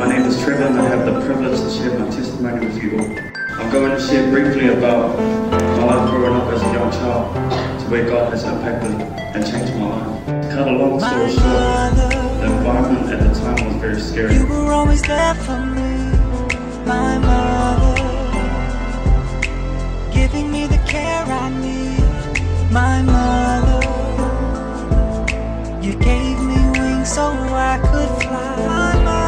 My name is Trevor and I have the privilege to share my testimony with you all. I'm going to share briefly about my life growing up as a young child to where God has impacted and changed my life. To cut a long story short, the environment at the time was very scary. You were always there for me, my mother, giving me the care I need, my mother. You gave me wings so I could fly, my mother.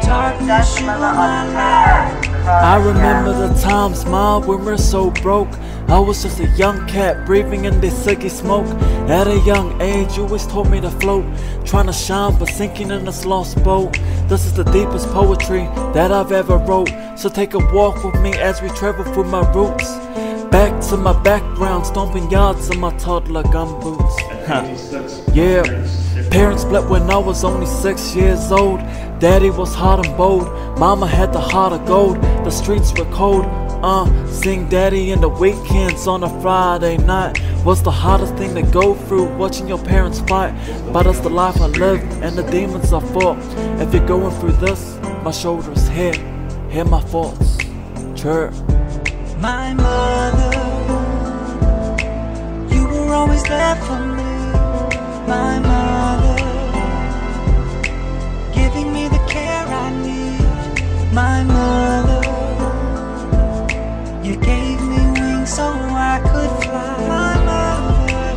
Darkness, you were my light. I remember the times, Ma, when we're so broke. I was just a young cat breathing in this sticky smoke. At a young age, you always told me to float, trying to shine but sinking in this lost boat. This is the deepest poetry that I've ever wrote. So take a walk with me as we travel through my roots. Back to my background, stomping yards in my toddler gumboots. Yeah, parents split when I was only 6 years old. Daddy was hard and bold, Mama had the heart of gold. The streets were cold, seeing Daddy in the weekends on a Friday night was the hardest thing to go through, watching your parents fight. But it's the life I lived and the demons I fought. If you're going through this, my shoulders here, hear my thoughts, chirp. My mother, you were always there for me, my mother, giving me the care I need, my mother. You gave me wings so I could fly, my mother.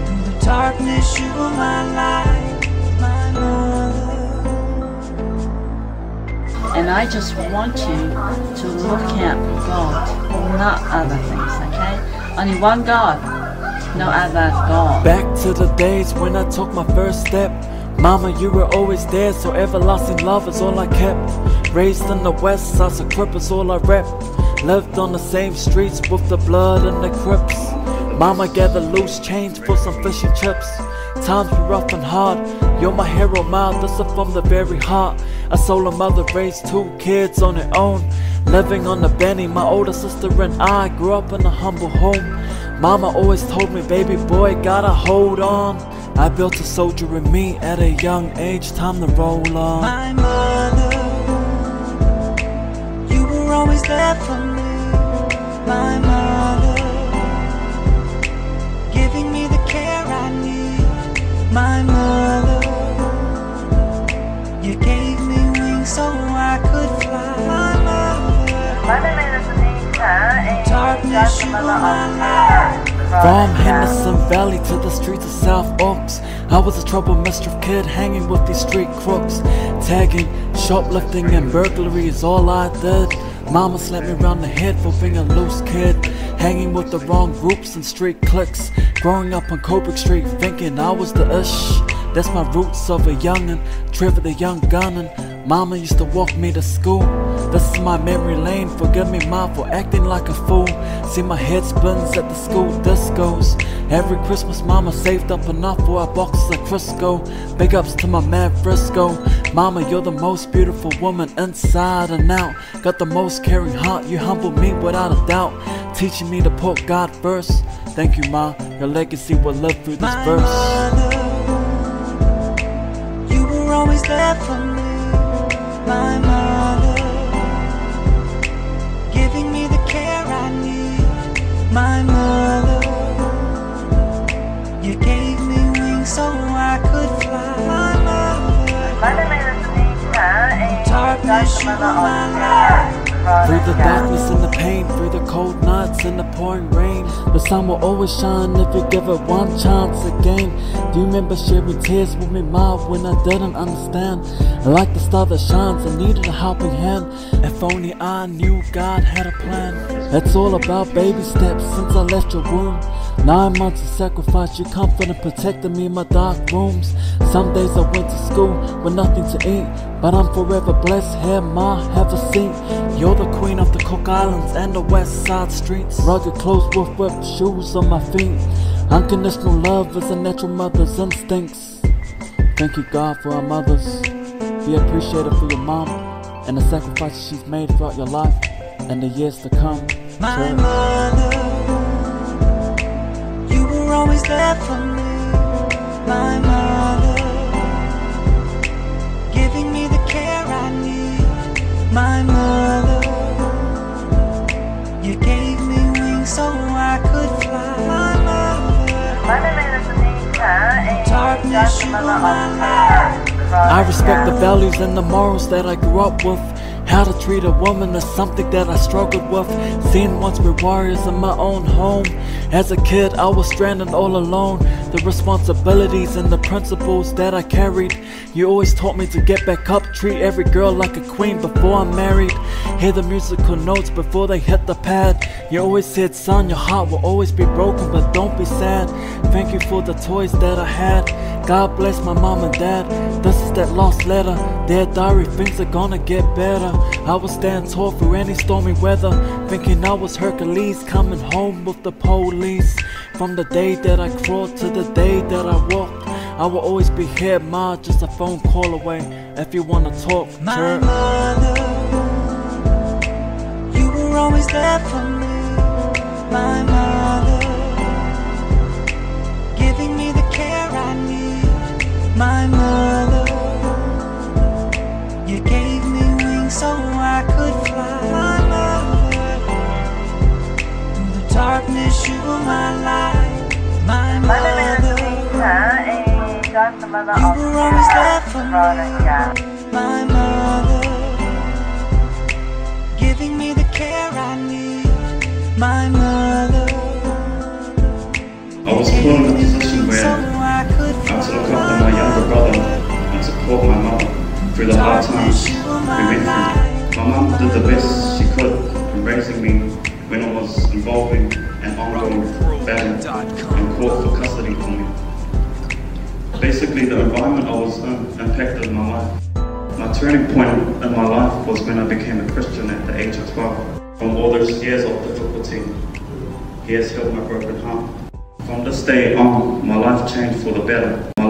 Through the darkness, you were my light, my mother. And I just want you to look at God, not other things, okay? Only one God, no other God. Back to the days when I took my first step. Mama, you were always there, so everlasting love is all I kept. Raised in the west side, so Crip is all I rep. Lived on the same streets with the blood and the Crips. Mama gathered loose change for some fish and chips. Times were rough and hard, you're my hero, Ma, this is from the very heart. A solo mother raised 2 kids on her own, living on the Benny. My older sister and I grew up in a humble home. Mama always told me, baby boy, gotta hold on. I built a soldier in me at a young age, time to roll on. My mother, you were always there for me, my mother, giving me the care I need, my mother. You gave me wings so I could fly, my mother. Darkness, you were my light. From Henderson Valley to the streets of South Oaks, I was a trouble mischief kid hanging with these street crooks. Tagging, shoplifting and burglary is all I did. Mama slapped me around the head for being a loose kid, hanging with the wrong groups and street cliques. Growing up on Coburg Street thinking I was the ish. That's my roots of a youngin', Trevor the young gunnin'. Mama used to walk me to school. This is my memory lane, forgive me Ma for acting like a fool. See my head spins at the school discos. Every Christmas Mama saved up enough for a box of Crisco. Big ups to my man Frisco. Mama, you're the most beautiful woman inside and out. Got the most caring heart, you humble me without a doubt. Teaching me to put God first. Thank you Ma, your legacy will live through this verse. Mother, you were always there for me, my mother, giving me the care I need, my mother. You gave me wings so I could fly, my mother. Darkness, you were my light. Through the darkness and the pain, through the cold nights and the pouring rain, the sun will always shine if you give it one chance again. Do you remember sharing tears with me, Ma, when I didn't understand? Like the star that shines, I needed a helping hand. If only I knew God had a plan. It's all about baby steps since I left your womb. 9 months of sacrifice, you comforted and protected me in my dark rooms. Some days I went to school with nothing to eat, but I'm forever blessed. Here, Ma, have a seat. You're the queen of the Cook Islands and the west side streets. Rugged clothes with whipped shoes on my feet. Unconditional love is a natural mother's instincts. Thank you God for our mothers. Be appreciated for your mom and the sacrifices she's made throughout your life and the years to come. My mother, you were always there for me, my mother, I respect the values and the morals that I grew up with. How to treat a woman is something that I struggled with. Seeing once we're warriors in my own home. As a kid I was stranded all alone. The responsibilities and the principles that I carried. You always taught me to get back up, treat every girl like a queen before I'm married. Hear the musical notes before they hit the pad. You always said, son, your heart will always be broken, but don't be sad. Thank you for the toys that I had. God bless my mom and dad. This is that lost letter. Their diary, things are gonna get better. I will stand tall through any stormy weather, thinking I was Hercules coming home with the police. From the day that I crawled to the day that I walked, I will always be here, ma, just a phone call away. If you wanna talk, my mother, you were always there for me. My mother, giving me the care I need. My mother, you gave me wings so I could fly. My mother, through the darkness you were my light. My mother, you were always there for me. My mother, giving me the care I need. My mother, I was put in a position where I had to look after my younger brother and support my mother through the hard times we went through. My mum did the best she could in raising me when I was involved in an ongoing battle and court for custody for me. Basically, the environment I was in impacted my life. My turning point in my life was when I became a Christian at the age of 12. From all those years of difficulty, He has healed my broken heart. From this day on, my life changed for the better.